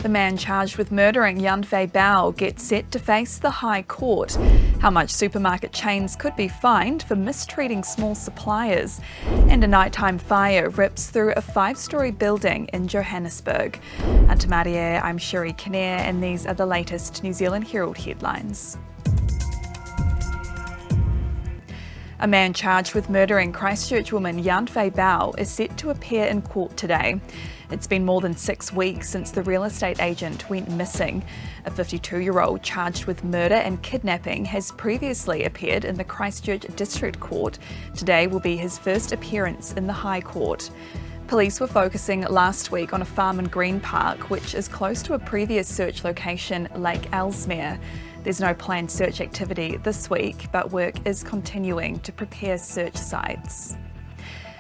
The man charged with murdering Yanfei Bao gets set to face the High Court. How much supermarket chains could be fined for mistreating small suppliers. And a nighttime fire rips through a 5-storey building in Johannesburg. And Tamarie, I'm Sherry Kinnear, and these are the latest New Zealand Herald headlines. A man charged with murdering Christchurch woman Yanfei Bao is set to appear in court today. It's been more than 6 weeks since the real estate agent went missing. A 52-year-old charged with murder and kidnapping has previously appeared in the Christchurch District Court. Today will be his first appearance in the High Court. Police were focusing last week on a farm and green park, which is close to a previous search location, Lake Ellesmere. There's no planned search activity this week, but work is continuing to prepare search sites.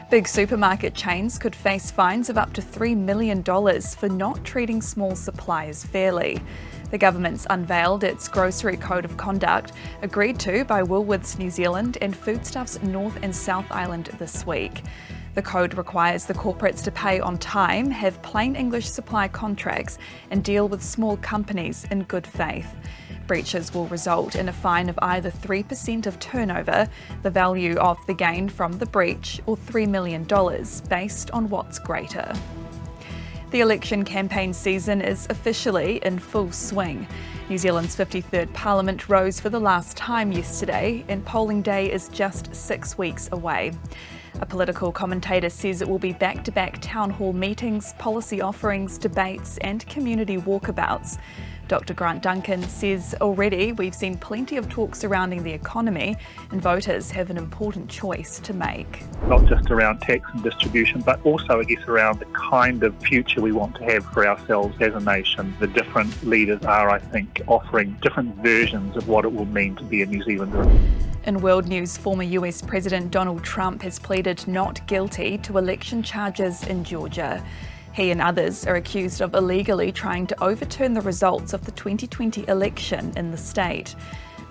Big supermarket chains could face fines of up to $3 million for not treating small suppliers fairly. The government's unveiled its Grocery Code of Conduct, agreed to by Woolworths New Zealand and Foodstuffs North and South Island this week. The code requires the corporates to pay on time, have plain English supply contracts, and deal with small companies in good faith. Breaches will result in a fine of either 3% of turnover, the value of the gain from the breach, or $3 million, based on what's greater. The election campaign season is officially in full swing. New Zealand's 53rd Parliament rose for the last time yesterday, and polling day is just 6 weeks away. A political commentator says it will be back-to-back town hall meetings, policy offerings, debates, and community walkabouts. Dr. Grant Duncan says already we've seen plenty of talk surrounding the economy, and voters have an important choice to make. Not just around tax and distribution, but also, I guess, around the kind of future we want to have for ourselves as a nation. The different leaders are, I think, offering different versions of what it will mean to be a New Zealander. In world news, former US President Donald Trump has pleaded not guilty to election charges in Georgia. He and others are accused of illegally trying to overturn the results of the 2020 election in the state.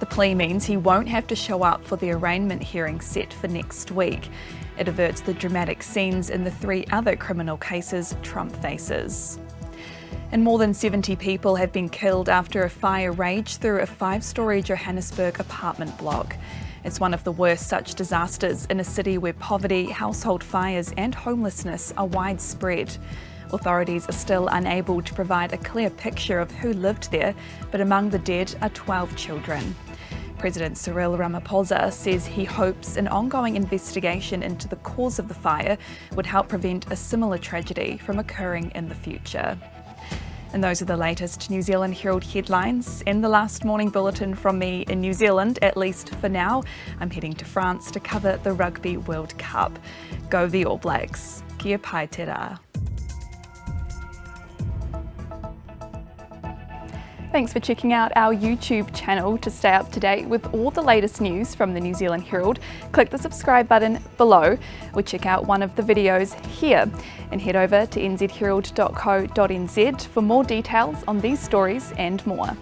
The plea means he won't have to show up for the arraignment hearing set for next week. It averts the dramatic scenes in the 3 other criminal cases Trump faces. And more than 70 people have been killed after a fire raged through a 5-storey Johannesburg apartment block. It's one of the worst such disasters in a city where poverty, household fires and homelessness are widespread. Authorities are still unable to provide a clear picture of who lived there, but among the dead are 12 children. President Cyril Ramaphosa says he hopes an ongoing investigation into the cause of the fire would help prevent a similar tragedy from occurring in the future. And those are the latest New Zealand Herald headlines and the last morning bulletin from me in New Zealand, at least for now. I'm heading to France to cover the Rugby World Cup. Go the All Blacks. Kia pai te rā. Thanks for checking out our YouTube channel. To stay up to date with all the latest news from the New Zealand Herald, click the subscribe button below or check out one of the videos here, and head over to nzherald.co.nz for more details on these stories and more.